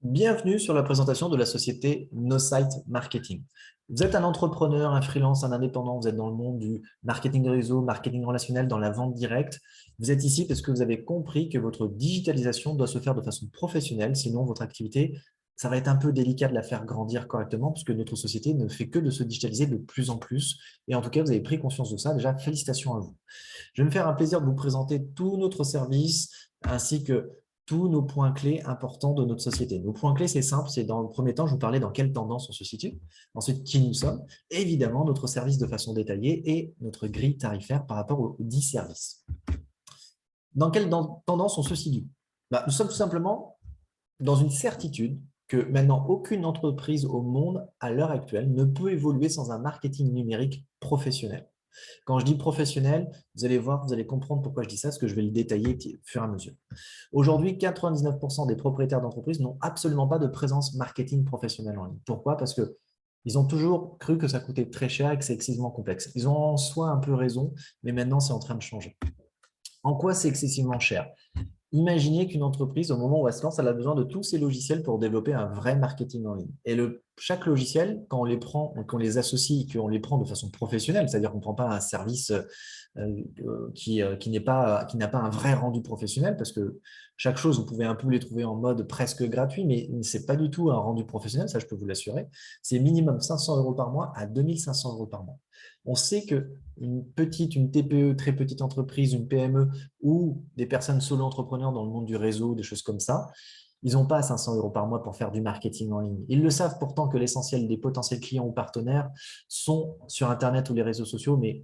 Bienvenue sur la présentation de la société NoSite Marketing. Vous êtes un entrepreneur, un freelance, un indépendant, vous êtes dans le monde du marketing réseau, marketing relationnel, dans la vente directe. Vous êtes ici parce que vous avez compris que votre digitalisation doit se faire de façon professionnelle, sinon votre activité, ça va être un peu délicat de la faire grandir correctement puisque notre société ne fait que de se digitaliser de plus en plus. Et en tout cas, vous avez pris conscience de ça. Déjà, félicitations à vous. Je vais me faire un plaisir de vous présenter tout notre service ainsi que tous nos points clés importants de notre société. Nos points clés, c'est simple, c'est dans le premier temps, je vous parlais dans quelle tendance on se situe, ensuite qui nous sommes, et évidemment notre service de façon détaillée et notre grille tarifaire par rapport aux 10 services. Dans quelle tendance on se situe? Nous sommes tout simplement dans une certitude que maintenant aucune entreprise au monde à l'heure actuelle ne peut évoluer sans un marketing numérique professionnel. Quand je dis professionnel, vous allez voir, vous allez comprendre pourquoi je dis ça, parce que je vais le détailler au fur et à mesure. Aujourd'hui, 99% des propriétaires d'entreprises n'ont absolument pas de présence marketing professionnelle en ligne. Pourquoi? Parce qu'ils ont toujours cru que ça coûtait très cher et que c'est excessivement complexe. Ils ont en soi un peu raison, mais maintenant, c'est en train de changer. En quoi c'est excessivement cher? Imaginez qu'une entreprise, au moment où elle se lance, elle a besoin de tous ces logiciels pour développer un vrai marketing en ligne. Et chaque logiciel, quand on les prend, qu'on les associe, qu'on les prend de façon professionnelle, c'est-à-dire qu'on ne prend pas un service qui n'a pas un vrai rendu professionnel, parce que chaque chose, vous pouvez un peu les trouver en mode presque gratuit, mais ce n'est pas du tout un rendu professionnel, ça je peux vous l'assurer. C'est minimum 500 euros par mois à 2500 euros par mois. On sait une TPE, très petite entreprise, une PME ou des personnes solo-entrepreneurs dans le monde du réseau, des choses comme ça, ils n'ont pas 500 euros par mois pour faire du marketing en ligne. Ils le savent pourtant que l'essentiel des potentiels clients ou partenaires sont sur Internet ou les réseaux sociaux, mais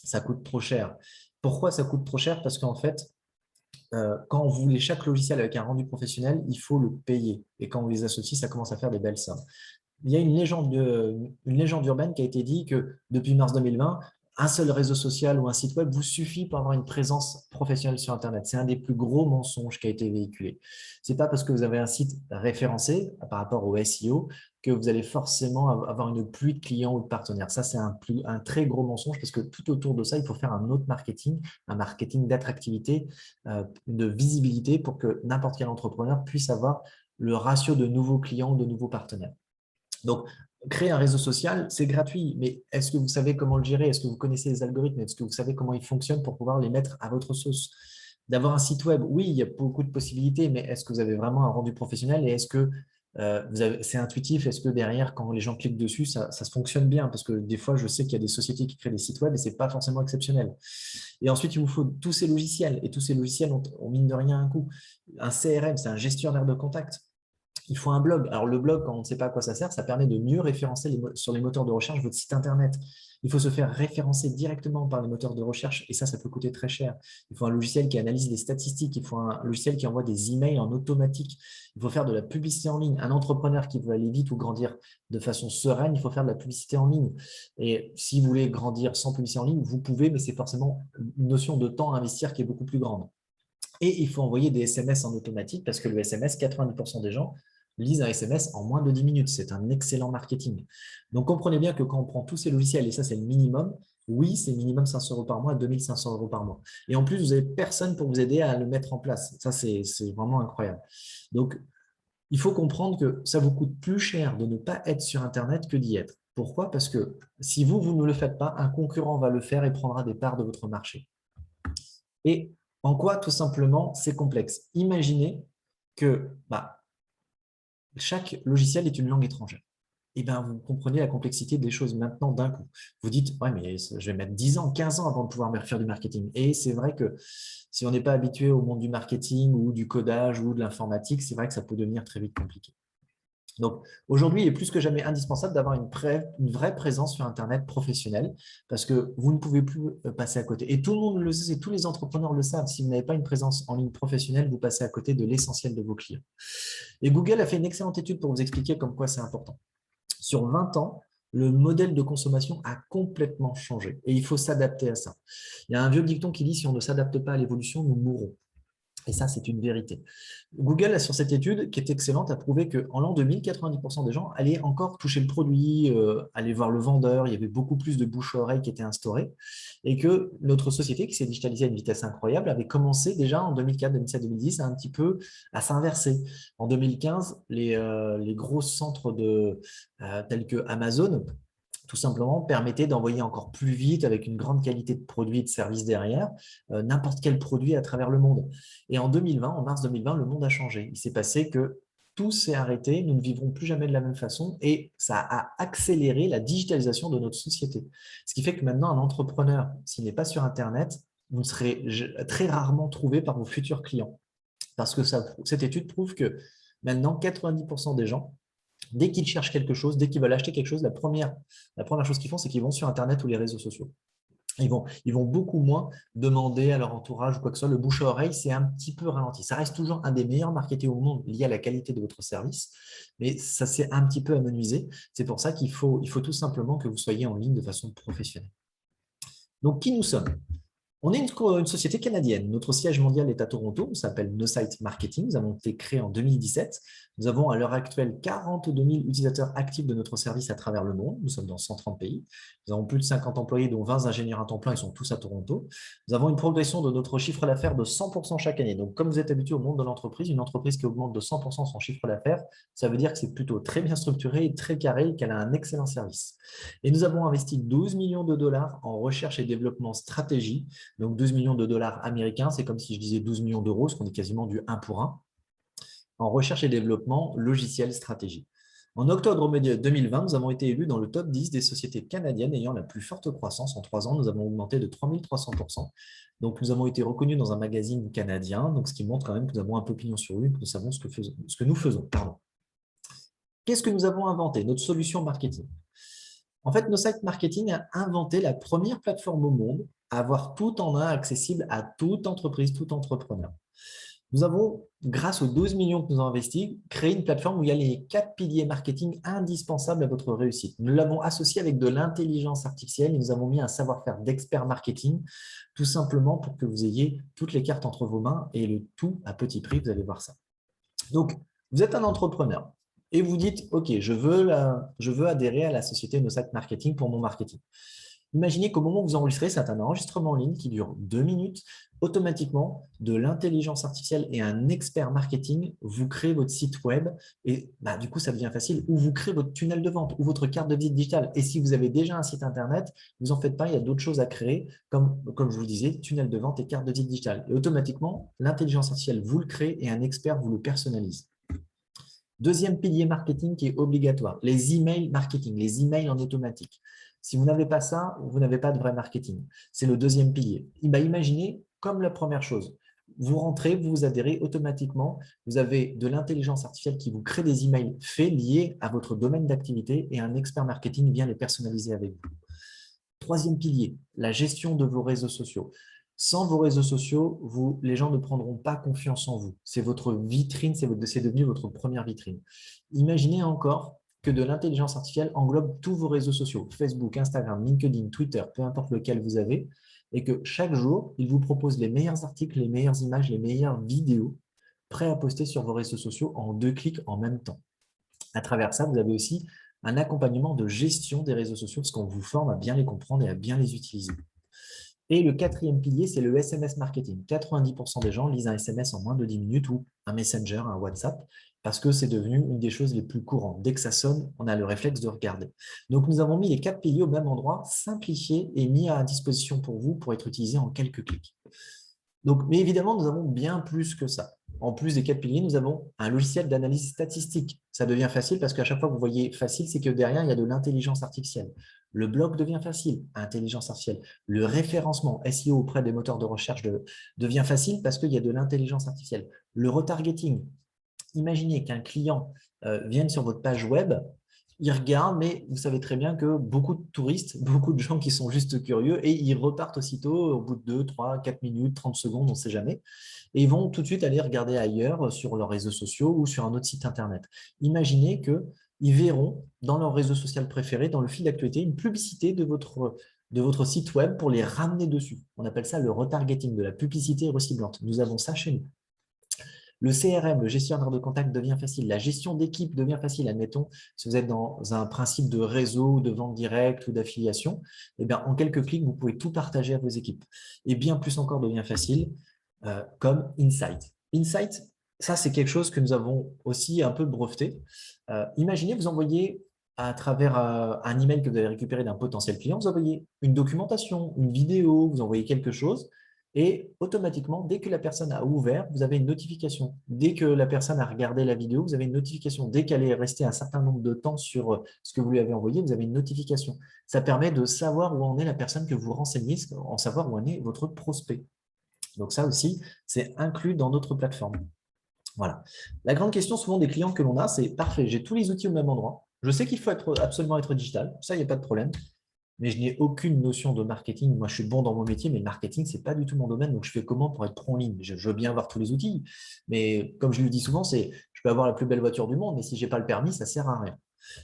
ça coûte trop cher. Pourquoi ça coûte trop cher? Parce qu'en fait, quand vous voulez chaque logiciel avec un rendu professionnel, il faut le payer. Et quand on les associe, ça commence à faire des belles sommes. Il y a une légende urbaine qui a été dit que depuis mars 2020, un seul réseau social ou un site web vous suffit pour avoir une présence professionnelle sur Internet. C'est un des plus gros mensonges qui a été véhiculé. Ce n'est pas parce que vous avez un site référencé par rapport au SEO que vous allez forcément avoir une pluie de clients ou de partenaires. Ça, c'est un très gros mensonge parce que tout autour de ça, il faut faire un autre marketing, un marketing d'attractivité, de visibilité pour que n'importe quel entrepreneur puisse avoir le ratio de nouveaux clients ou de nouveaux partenaires. Donc, créer un réseau social, c'est gratuit, mais est-ce que vous savez comment le gérer? Est-ce que vous connaissez les algorithmes? Est-ce que vous savez comment ils fonctionnent pour pouvoir les mettre à votre sauce? D'avoir un site web, oui, il y a beaucoup de possibilités, mais est-ce que vous avez vraiment un rendu professionnel et est-ce que c'est intuitif? Est-ce que derrière, quand les gens cliquent dessus, ça se fonctionne bien? Parce que des fois, je sais qu'il y a des sociétés qui créent des sites web et ce n'est pas forcément exceptionnel. Et ensuite, il vous faut tous ces logiciels. Et tous ces logiciels ont mine de rien un coût. Un CRM, c'est un gestionnaire de contact. Il faut un blog. Alors, le blog, quand on ne sait pas à quoi ça sert, ça permet de mieux référencer sur les moteurs de recherche votre site Internet. Il faut se faire référencer directement par les moteurs de recherche et ça peut coûter très cher. Il faut un logiciel qui analyse les statistiques. Il faut un logiciel qui envoie des emails en automatique. Il faut faire de la publicité en ligne. Un entrepreneur qui veut aller vite ou grandir de façon sereine, il faut faire de la publicité en ligne. Et si vous voulez grandir sans publicité en ligne, vous pouvez, mais c'est forcément une notion de temps à investir qui est beaucoup plus grande. Et il faut envoyer des SMS en automatique parce que le SMS, 90% des gens lisent un SMS en moins de 10 minutes. C'est un excellent marketing. Donc, comprenez bien que quand on prend tous ces logiciels, et ça, c'est le minimum, oui, c'est minimum 500 euros par mois, 2500 euros par mois. Et en plus, vous n'avez personne pour vous aider à le mettre en place. Ça, c'est vraiment incroyable. Donc, il faut comprendre que ça vous coûte plus cher de ne pas être sur Internet que d'y être. Pourquoi? Parce que si vous ne le faites pas, un concurrent va le faire et prendra des parts de votre marché. Et en quoi, tout simplement, c'est complexe? Imaginez que chaque logiciel est une langue étrangère. Et bien, vous comprenez la complexité des choses maintenant d'un coup. Vous dites, ouais, mais je vais mettre 10 ans, 15 ans avant de pouvoir me refaire du marketing. Et c'est vrai que si on n'est pas habitué au monde du marketing ou du codage ou de l'informatique, c'est vrai que ça peut devenir très vite compliqué. Donc, aujourd'hui, il est plus que jamais indispensable d'avoir une vraie présence sur Internet professionnelle parce que vous ne pouvez plus passer à côté. Et tout le monde le sait, tous les entrepreneurs le savent. Si vous n'avez pas une présence en ligne professionnelle, vous passez à côté de l'essentiel de vos clients. Et Google a fait une excellente étude pour vous expliquer comme quoi c'est important. Sur 20 ans, le modèle de consommation a complètement changé et il faut s'adapter à ça. Il y a un vieux dicton qui dit « si on ne s'adapte pas à l'évolution, nous mourrons ». Et ça, c'est une vérité. Google, sur cette étude, qui est excellente, a prouvé qu'en l'an 2000, 90% des gens allaient encore toucher le produit, aller voir le vendeur. Il y avait beaucoup plus de bouche à oreille qui étaient instaurées. Et que notre société, qui s'est digitalisée à une vitesse incroyable, avait commencé déjà en 2004, 2007, 2010 à un petit peu à s'inverser. En 2015, les gros centres tels que Amazon tout simplement permettait d'envoyer encore plus vite, avec une grande qualité de produits et de services derrière, n'importe quel produit à travers le monde. Et en 2020, en mars 2020, le monde a changé. Il s'est passé que tout s'est arrêté, nous ne vivrons plus jamais de la même façon et ça a accéléré la digitalisation de notre société. Ce qui fait que maintenant, un entrepreneur, s'il n'est pas sur Internet, vous serez très rarement trouvé par vos futurs clients. Parce que cette étude prouve que maintenant, 90% des gens, dès qu'ils cherchent quelque chose, dès qu'ils veulent acheter quelque chose, la première chose qu'ils font, c'est qu'ils vont sur Internet ou les réseaux sociaux. Ils vont beaucoup moins demander à leur entourage ou quoi que ce soit. Le bouche à oreille, c'est un petit peu ralenti. Ça reste toujours un des meilleurs marketés au monde lié à la qualité de votre service, mais ça s'est un petit peu amenuisé. C'est pour ça qu'il faut tout simplement que vous soyez en ligne de façon professionnelle. Donc, qui nous sommes? On est une société canadienne. Notre siège mondial est à Toronto. On s'appelle NoSite Marketing. Nous avons été créés en 2017. Nous avons à l'heure actuelle 42 000 utilisateurs actifs de notre service à travers le monde. Nous sommes dans 130 pays. Nous avons plus de 50 employés, dont 20 ingénieurs à temps plein. Ils sont tous à Toronto. Nous avons une progression de notre chiffre d'affaires de 100% chaque année. Donc, comme vous êtes habitué au monde de l'entreprise, une entreprise qui augmente de 100% son chiffre d'affaires, ça veut dire que c'est plutôt très bien structuré et très carré et qu'elle a un excellent service. Et nous avons investi 12 millions de dollars en recherche et développement stratégie. Donc 12 millions de dollars américains, c'est comme si je disais 12 millions d'euros, ce qu'on est quasiment du 1 pour 1, en recherche et développement logiciel stratégie. En octobre 2020, nous avons été élus dans le top 10 des sociétés canadiennes ayant la plus forte croissance. En 3 ans, nous avons augmenté de 3300%. Donc, nous avons été reconnus dans un magazine canadien, donc ce qui montre quand même que nous avons un peu pignon sur rue, que nous savons ce que nous faisons. Qu'est-ce que nous avons inventé? Notre solution marketing. En fait, NoSite Marketing a inventé la première plateforme au monde à avoir tout en un accessible à toute entreprise, tout entrepreneur. Nous avons, grâce aux 12 millions que nous avons investis, créé une plateforme où il y a les 4 piliers marketing indispensables à votre réussite. Nous l'avons associé avec de l'intelligence artificielle et nous avons mis un savoir-faire d'expert marketing, tout simplement pour que vous ayez toutes les cartes entre vos mains et le tout à petit prix, vous allez voir ça. Donc, vous êtes un entrepreneur et vous dites, OK, je veux adhérer à la société NoSite Marketing pour mon marketing. Imaginez qu'au moment où vous enregistrez, c'est un enregistrement en ligne qui dure 2 minutes. Automatiquement, de l'intelligence artificielle et un expert marketing, vous créez votre site web et du coup, ça devient facile. Ou vous créez votre tunnel de vente ou votre carte de visite digitale. Et si vous avez déjà un site Internet, vous n'en faites pas, il y a d'autres choses à créer, comme je vous le disais, tunnel de vente et carte de visite digitale. Et automatiquement, l'intelligence artificielle vous le crée et un expert vous le personnalise. Deuxième pilier marketing qui est obligatoire, les emails marketing, les emails en automatique. Si vous n'avez pas ça, vous n'avez pas de vrai marketing. C'est le deuxième pilier. Imaginez comme la première chose. Vous rentrez, vous adhérez automatiquement. Vous avez de l'intelligence artificielle qui vous crée des emails faits liés à votre domaine d'activité et un expert marketing vient les personnaliser avec vous. Troisième pilier, la gestion de vos réseaux sociaux. Sans vos réseaux sociaux, les gens ne prendront pas confiance en vous. C'est votre vitrine, c'est devenu votre première vitrine. Imaginez encore que de l'intelligence artificielle englobe tous vos réseaux sociaux, Facebook, Instagram, LinkedIn, Twitter, peu importe lequel vous avez, et que chaque jour, il vous propose les meilleurs articles, les meilleures images, les meilleures vidéos prêts à poster sur vos réseaux sociaux en 2 clics en même temps. À travers ça, vous avez aussi un accompagnement de gestion des réseaux sociaux parce qu'on vous forme à bien les comprendre et à bien les utiliser. Et le quatrième pilier, c'est le SMS marketing. 90% des gens lisent un SMS en moins de 10 minutes ou un Messenger, un WhatsApp, parce que c'est devenu une des choses les plus courantes. Dès que ça sonne, on a le réflexe de regarder. Donc, nous avons mis les 4 piliers au même endroit, simplifiés et mis à disposition pour vous pour être utilisés en quelques clics. Donc, mais évidemment, nous avons bien plus que ça. En plus des 4 piliers, nous avons un logiciel d'analyse statistique. Ça devient facile parce qu'à chaque fois que vous voyez facile, c'est que derrière, il y a de l'intelligence artificielle. Le blog devient facile, intelligence artificielle. Le référencement SEO auprès des moteurs de recherche devient facile parce qu'il y a de l'intelligence artificielle. Le retargeting. Imaginez qu'un client vienne sur votre page web, il regarde, mais vous savez très bien que beaucoup de touristes, beaucoup de gens qui sont juste curieux et ils repartent aussitôt au bout de 2, 3, 4 minutes, 30 secondes, on ne sait jamais. Et ils vont tout de suite aller regarder ailleurs sur leurs réseaux sociaux ou sur un autre site Internet. Imaginez qu'ils verront dans leur réseau social préféré, dans le fil d'actualité, une publicité de votre site web pour les ramener dessus. On appelle ça le retargeting, de la publicité reciblante. Nous avons ça chez nous. Le CRM, le gestionnaire de contact devient facile. La gestion d'équipe devient facile. Admettons, si vous êtes dans un principe de réseau, de vente directe ou d'affiliation, eh bien, en quelques clics, vous pouvez tout partager à vos équipes. Et bien plus encore devient facile, comme Insight. Insight, ça, c'est quelque chose que nous avons aussi un peu breveté. Imaginez, vous envoyez à travers un email que vous avez récupéré d'un potentiel client, vous envoyez une documentation, une vidéo, vous envoyez quelque chose et automatiquement, dès que la personne a ouvert, vous avez une notification. Dès que la personne a regardé la vidéo, vous avez une notification. Dès qu'elle est restée un certain nombre de temps sur ce que vous lui avez envoyé, vous avez une notification. Ça permet de savoir où en est la personne que vous renseignez, en savoir où en est votre prospect. Donc ça aussi, c'est inclus dans notre plateforme. Voilà. La grande question souvent des clients que l'on a, c'est parfait, j'ai tous les outils au même endroit. Je sais qu'il faut absolument être digital, ça, il n'y a pas de problème, mais je n'ai aucune notion de marketing. Moi, je suis bon dans mon métier, mais le marketing, ce n'est pas du tout mon domaine. Donc, je fais comment pour être pro en ligne? Je veux bien avoir tous les outils, mais comme je le dis souvent, je peux avoir la plus belle voiture du monde, mais si je n'ai pas le permis, ça ne sert à rien.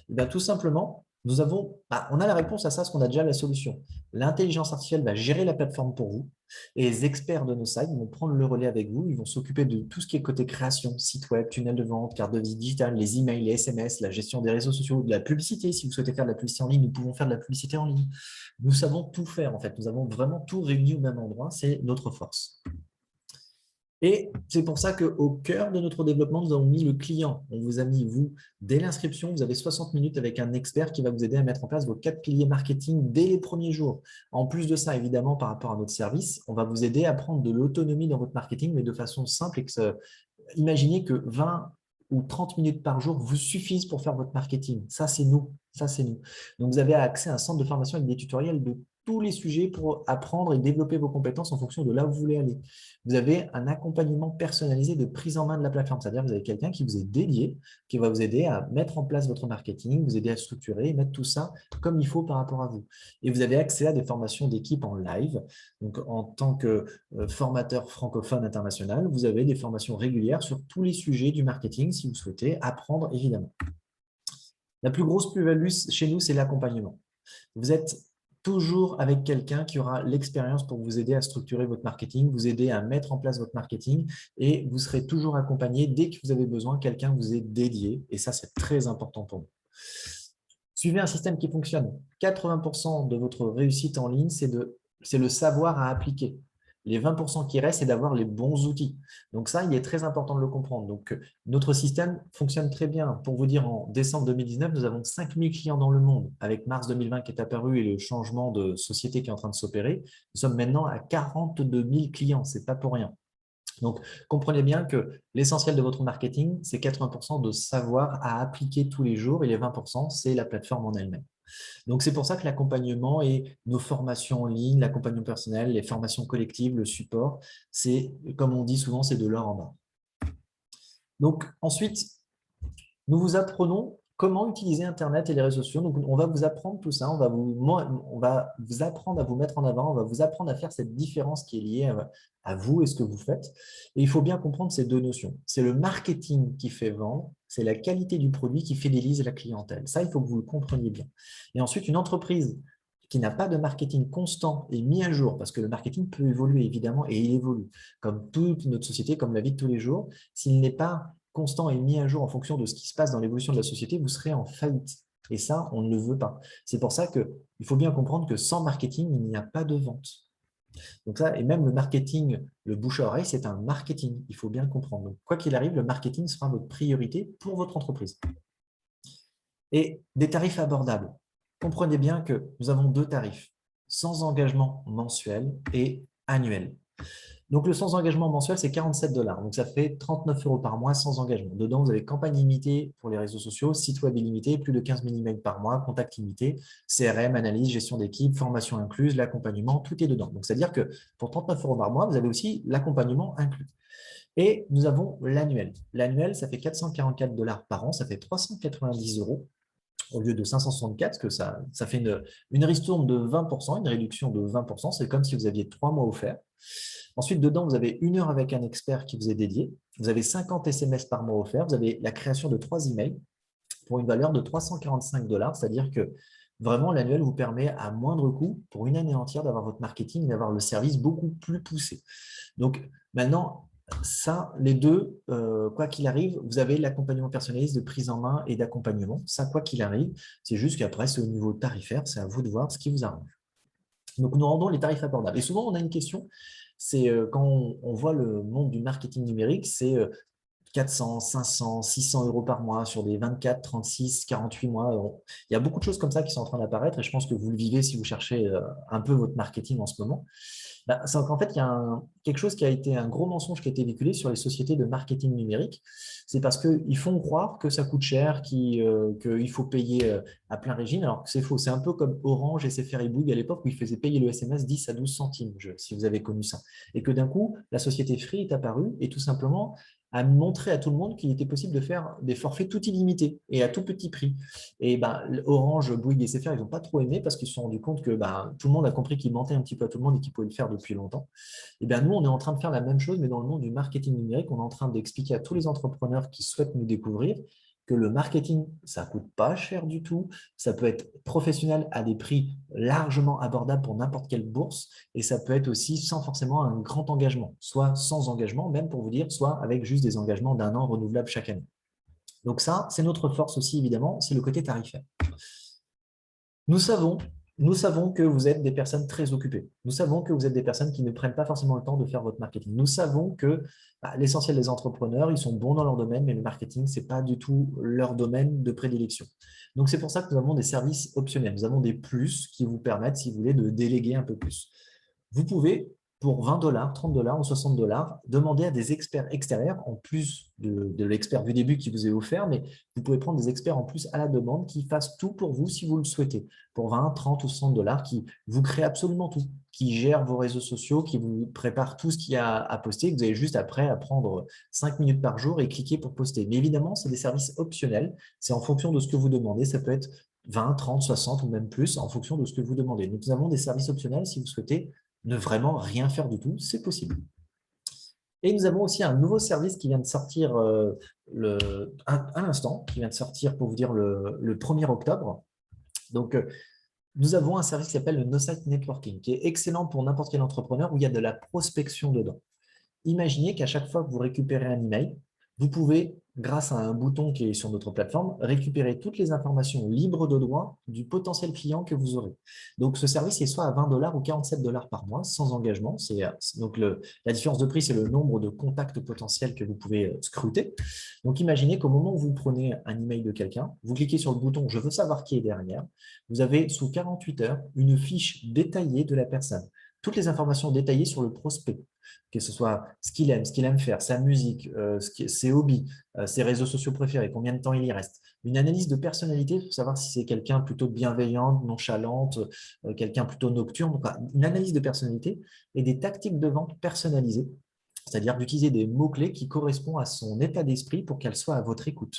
Eh bien, tout simplement, on a la réponse à ça, parce qu'on a déjà la solution. L'intelligence artificielle va gérer la plateforme pour vous et les experts de nos sites vont prendre le relais avec vous. Ils vont s'occuper de tout ce qui est côté création, site web, tunnel de vente, carte de visite digitale, les emails, les SMS, la gestion des réseaux sociaux, de la publicité. Si vous souhaitez faire de la publicité en ligne, nous pouvons faire de la publicité en ligne. Nous savons tout faire en fait. Nous avons vraiment tout réuni au même endroit. C'est notre force. Et c'est pour ça qu'au cœur de notre développement, nous avons mis le client. On vous a mis, vous, dès l'inscription, vous avez 60 minutes avec un expert qui va vous aider à mettre en place vos 4 piliers marketing dès les premiers jours. En plus de ça, évidemment, par rapport à notre service, on va vous aider à prendre de l'autonomie dans votre marketing, mais de façon simple. Imaginez que 20 ou 30 minutes par jour vous suffisent pour faire votre marketing. Ça, c'est nous. Ça, c'est nous. Donc, vous avez accès à un centre de formation avec des tutoriels de tous les sujets pour apprendre et développer vos compétences en fonction de là où vous voulez aller. Vous avez un accompagnement personnalisé de prise en main de la plateforme. C'est-à-dire que vous avez quelqu'un qui vous est dédié, qui va vous aider à mettre en place votre marketing, vous aider à structurer et mettre tout ça comme il faut par rapport à vous. Et vous avez accès à des formations d'équipe en live. Donc, en tant que formateur francophone international, vous avez des formations régulières sur tous les sujets du marketing si vous souhaitez apprendre, évidemment. La plus grosse plus-value chez nous, c'est l'accompagnement. Vous êtes toujours avec quelqu'un qui aura l'expérience pour vous aider à structurer votre marketing, vous aider à mettre en place votre marketing et vous serez toujours accompagné dès que vous avez besoin, quelqu'un vous est dédié et ça, c'est très important pour nous. Suivez un système qui fonctionne. 80% de votre réussite en ligne, c'est le savoir à appliquer. Les 20% qui restent, c'est d'avoir les bons outils. Donc ça, il est très important de le comprendre. Donc, notre système fonctionne très bien. Pour vous dire, en décembre 2019, nous avons 5000 clients dans le monde. Avec mars 2020 qui est apparu et le changement de société qui est en train de s'opérer, nous sommes maintenant à 42 000 clients. Ce n'est pas pour rien. Donc, comprenez bien que l'essentiel de votre marketing, c'est 80% de savoir à appliquer tous les jours et les 20%, c'est la plateforme en elle-même. Donc, c'est pour ça que l'accompagnement et nos formations en ligne, l'accompagnement personnel, les formations collectives, le support, c'est, comme on dit souvent, c'est de l'or en or. Donc, ensuite, nous vous apprenons comment utiliser Internet et les réseaux sociaux. Donc, on va vous apprendre tout ça, on va vous apprendre à vous mettre en avant, on va vous apprendre à faire cette différence qui est liée à vous et ce que vous faites. Et il faut bien comprendre ces deux notions. C'est le marketing qui fait vendre, c'est la qualité du produit qui fidélise la clientèle. Ça, il faut que vous le compreniez bien. Et ensuite, une entreprise qui n'a pas de marketing constant et mis à jour, parce que le marketing peut évoluer évidemment et il évolue, comme toute notre société, comme la vie de tous les jours, s'il n'est pas constant et mis à jour en fonction de ce qui se passe dans l'évolution de la société, vous serez en faillite. Et ça, on ne le veut pas. C'est pour ça qu'il faut bien comprendre que sans marketing, il n'y a pas de vente. Donc ça, et même le marketing, le bouche à oreille, c'est un marketing. Il faut bien comprendre. Donc, quoi qu'il arrive, le marketing sera votre priorité pour votre entreprise. Et des tarifs abordables. Comprenez bien que nous avons deux tarifs, sans engagement mensuel et annuel. Donc, le sans engagement mensuel, c'est 47 $. Donc, ça fait 39 € par mois sans engagement. Dedans, vous avez campagne limitée pour les réseaux sociaux, site web illimité, plus de 15 000 emails par mois, contact limité, CRM, analyse, gestion d'équipe, formation incluse, l'accompagnement, tout est dedans. Donc, c'est-à-dire que pour 39 € par mois, vous avez aussi l'accompagnement inclus. Et nous avons l'annuel. L'annuel, ça fait 444 $ par an, ça fait 390 € au lieu de 564, que ça fait une ristourne de 20%, une réduction de 20%. C'est comme si vous aviez 3 mois offerts. Ensuite, dedans, vous avez 1 heure avec un expert qui vous est dédié. Vous avez 50 SMS par mois offerts. Vous avez la création de 3 emails pour une valeur de 345 $. C'est-à-dire que vraiment, l'annuel vous permet à moindre coût, pour une année entière, d'avoir votre marketing et d'avoir le service beaucoup plus poussé. Donc, maintenant, Ça, les deux, quoi qu'il arrive, vous avez l'accompagnement personnalisé de prise en main et d'accompagnement. Ça, quoi qu'il arrive, c'est juste qu'après, c'est au niveau tarifaire, c'est à vous de voir ce qui vous arrange. Donc, nous rendons les tarifs abordables. Et souvent, on a une question, c'est quand on voit le monde du marketing numérique, c'est 400, 500, 600 euros par mois sur des 24, 36, 48 mois. Il y a beaucoup de choses comme ça qui sont en train d'apparaître et je pense que vous le vivez si vous cherchez un peu votre marketing en ce moment. Bah, c'est qu'en fait, il y a quelque chose qui a été un gros mensonge qui a été véhiculé sur les sociétés de marketing numérique. C'est parce qu'ils font croire que ça coûte cher, qu'il faut payer à plein régime, alors que c'est faux. C'est un peu comme Orange et SFR et Bouygues à l'époque où ils faisaient payer le SMS 10 à 12 centimes, si vous avez connu ça. Et que d'un coup, la société Free est apparue et tout simplement a montré à tout le monde qu'il était possible de faire des forfaits tout illimités et à tout petit prix. Et ben, Orange, Bouygues et SFR, ils n'ont pas trop aimé parce qu'ils se sont rendus compte que tout le monde a compris qu'ils mentaient un petit peu à tout le monde et qu'ils pouvaient le faire depuis longtemps. Et bien, nous, on est en train de faire la même chose, mais dans le monde du marketing numérique, on est en train d'expliquer à tous les entrepreneurs qui souhaitent nous découvrir que le marketing, ça ne coûte pas cher du tout. Ça peut être professionnel à des prix largement abordables pour n'importe quelle bourse et ça peut être aussi sans forcément un grand engagement, soit sans engagement, même pour vous dire, soit avec juste des engagements d'un an renouvelables chaque année. Donc ça, c'est notre force aussi, évidemment, c'est le côté tarifaire. Nous savons, nous savons que vous êtes des personnes très occupées. Nous savons que vous êtes des personnes qui ne prennent pas forcément le temps de faire votre marketing. Nous savons que l'essentiel des entrepreneurs, ils sont bons dans leur domaine, mais le marketing, ce n'est pas du tout leur domaine de prédilection. Donc, c'est pour ça que nous avons des services optionnels. Nous avons des plus qui vous permettent, si vous voulez, de déléguer un peu plus. Vous pouvez, pour 20 $, 30 $ ou 60 $, demander à des experts extérieurs, en plus de l'expert du début qui vous est offert, mais vous pouvez prendre des experts en plus à la demande qui fassent tout pour vous si vous le souhaitez, pour 20, 30 ou 60 $, qui vous créent absolument tout, qui gèrent vos réseaux sociaux, qui vous préparent tout ce qu'il y a à poster, que vous avez juste après à prendre 5 minutes par jour et cliquer pour poster. Mais évidemment, c'est des services optionnels, c'est en fonction de ce que vous demandez, ça peut être 20, 30, 60 ou même plus en fonction de ce que vous demandez. Nous avons des services optionnels si vous souhaitez ne vraiment rien faire du tout, c'est possible. Et nous avons aussi un nouveau service qui vient de sortir à l'instant, qui vient de sortir pour vous dire le 1er octobre. Donc, nous avons un service qui s'appelle le No-Site Networking, qui est excellent pour n'importe quel entrepreneur où il y a de la prospection dedans. Imaginez qu'à chaque fois que vous récupérez un email, vous pouvez, grâce à un bouton qui est sur notre plateforme, récupérer toutes les informations libres de droit du potentiel client que vous aurez. Donc, ce service est soit à 20 $ ou 47 $ par mois, sans engagement. Donc, la différence de prix, c'est le nombre de contacts potentiels que vous pouvez scruter. Donc, imaginez qu'au moment où vous prenez un email de quelqu'un, vous cliquez sur le bouton « Je veux savoir qui est derrière ». Vous avez, sous 48 heures, une fiche détaillée de la personne. Toutes les informations détaillées sur le prospect, que ce soit ce qu'il aime faire, sa musique, ses hobbies, ses réseaux sociaux préférés, combien de temps il y reste. Une analyse de personnalité pour savoir si c'est quelqu'un plutôt bienveillante, nonchalante, quelqu'un plutôt nocturne. Donc, une analyse de personnalité et des tactiques de vente personnalisées, c'est-à-dire d'utiliser des mots-clés qui correspondent à son état d'esprit pour qu'elle soit à votre écoute.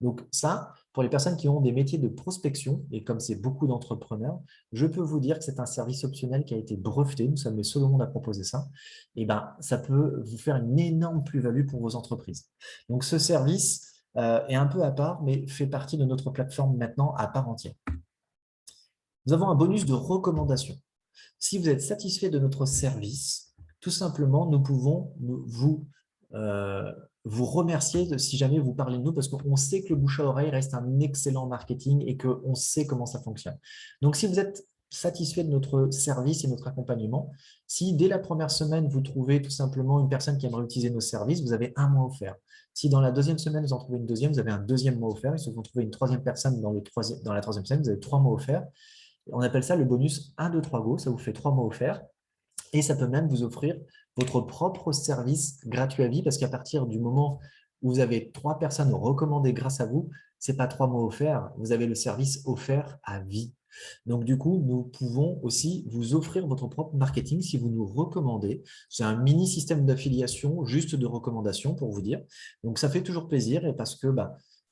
Donc ça, pour les personnes qui ont des métiers de prospection, et comme c'est beaucoup d'entrepreneurs, je peux vous dire que c'est un service optionnel qui a été breveté. Nous sommes les seuls au monde à proposer ça. Et ça peut vous faire une énorme plus-value pour vos entreprises. Donc ce service est un peu à part, mais fait partie de notre plateforme maintenant à part entière. Nous avons un bonus de recommandation. Si vous êtes satisfait de notre service, tout simplement, nous pouvons vous remercier si jamais vous parlez de nous parce qu'on sait que le bouche à oreille reste un excellent marketing et qu'on sait comment ça fonctionne. Donc, si vous êtes satisfait de notre service et notre accompagnement, si dès la première semaine, vous trouvez tout simplement une personne qui aimerait utiliser nos services, vous avez un mois offert. Si dans la deuxième semaine, vous en trouvez une deuxième, vous avez un deuxième mois offert. Et si vous trouvez une troisième personne dans la troisième semaine, vous avez 3 mois offerts. On appelle ça le bonus 1, 2, 3 go. Ça vous fait 3 mois offerts. Et ça peut même vous offrir votre propre service gratuit à vie parce qu'à partir du moment où vous avez 3 personnes recommandées grâce à vous, ce n'est pas 3 mois offerts, vous avez le service offert à vie. Donc, du coup, nous pouvons aussi vous offrir votre propre marketing si vous nous recommandez. C'est un mini système d'affiliation, juste de recommandation pour vous dire. Donc, ça fait toujours plaisir et parce que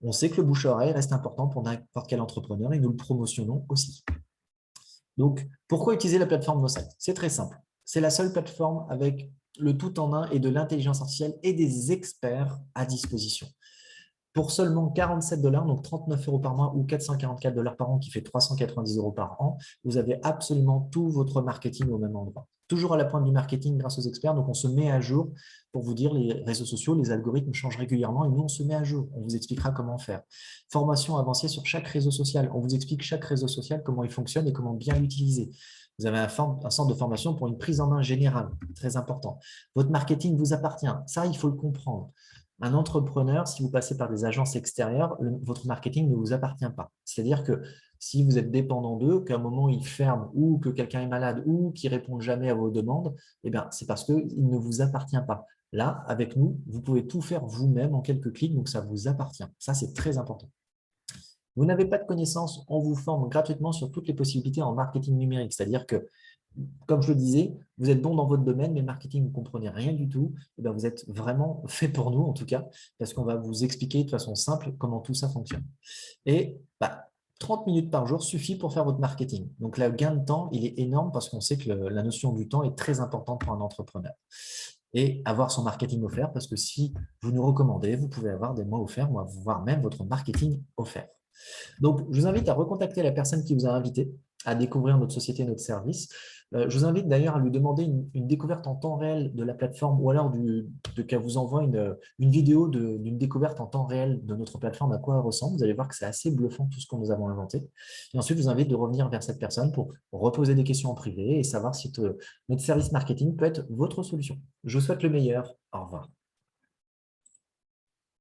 on sait que le bouche à oreille reste important pour n'importe quel entrepreneur et nous le promotionnons aussi. Donc, pourquoi utiliser la plateforme No-Site? C'est très simple. C'est la seule plateforme avec le tout en un et de l'intelligence artificielle et des experts à disposition. Pour seulement 47 $, donc 39 € par mois ou 444 $ par an, qui fait 390 € par an, vous avez absolument tout votre marketing au même endroit. Toujours à la pointe du marketing grâce aux experts, donc on se met à jour pour vous dire les réseaux sociaux, les algorithmes changent régulièrement et nous, on se met à jour. On vous expliquera comment faire. Formation avancée sur chaque réseau social. On vous explique chaque réseau social, comment il fonctionne et comment bien l'utiliser. Vous avez un centre de formation pour une prise en main générale, très important. Votre marketing vous appartient. Ça, il faut le comprendre. Un entrepreneur, si vous passez par des agences extérieures, votre marketing ne vous appartient pas. C'est-à-dire que si vous êtes dépendant d'eux, qu'à un moment ils ferment ou que quelqu'un est malade ou qu'ils ne répondent jamais à vos demandes, eh bien, c'est parce qu'il ne vous appartient pas. Là, avec nous, vous pouvez tout faire vous-même en quelques clics, donc ça vous appartient. Ça, c'est très important. Vous n'avez pas de connaissances, on vous forme gratuitement sur toutes les possibilités en marketing numérique. C'est-à-dire que, comme je le disais, vous êtes bon dans votre domaine, mais marketing, vous ne comprenez rien du tout. Et bien, vous êtes vraiment fait pour nous, en tout cas, parce qu'on va vous expliquer de façon simple comment tout ça fonctionne. Et 30 minutes par jour suffit pour faire votre marketing. Donc, le gain de temps, il est énorme parce qu'on sait que la notion du temps est très importante pour un entrepreneur. Et avoir son marketing offert, parce que si vous nous recommandez, vous pouvez avoir des mois offerts, voire même votre marketing offert. Donc, je vous invite à recontacter la personne qui vous a invité à découvrir notre société, notre service. Je vous invite d'ailleurs à lui demander une découverte en temps réel de la plateforme ou alors qu'elle vous envoie une vidéo d'une découverte en temps réel de notre plateforme, à quoi elle ressemble. Vous allez voir que c'est assez bluffant tout ce que nous avons inventé. Et ensuite, je vous invite de revenir vers cette personne pour reposer des questions en privé et savoir si notre service marketing peut être votre solution. Je vous souhaite le meilleur. Au revoir.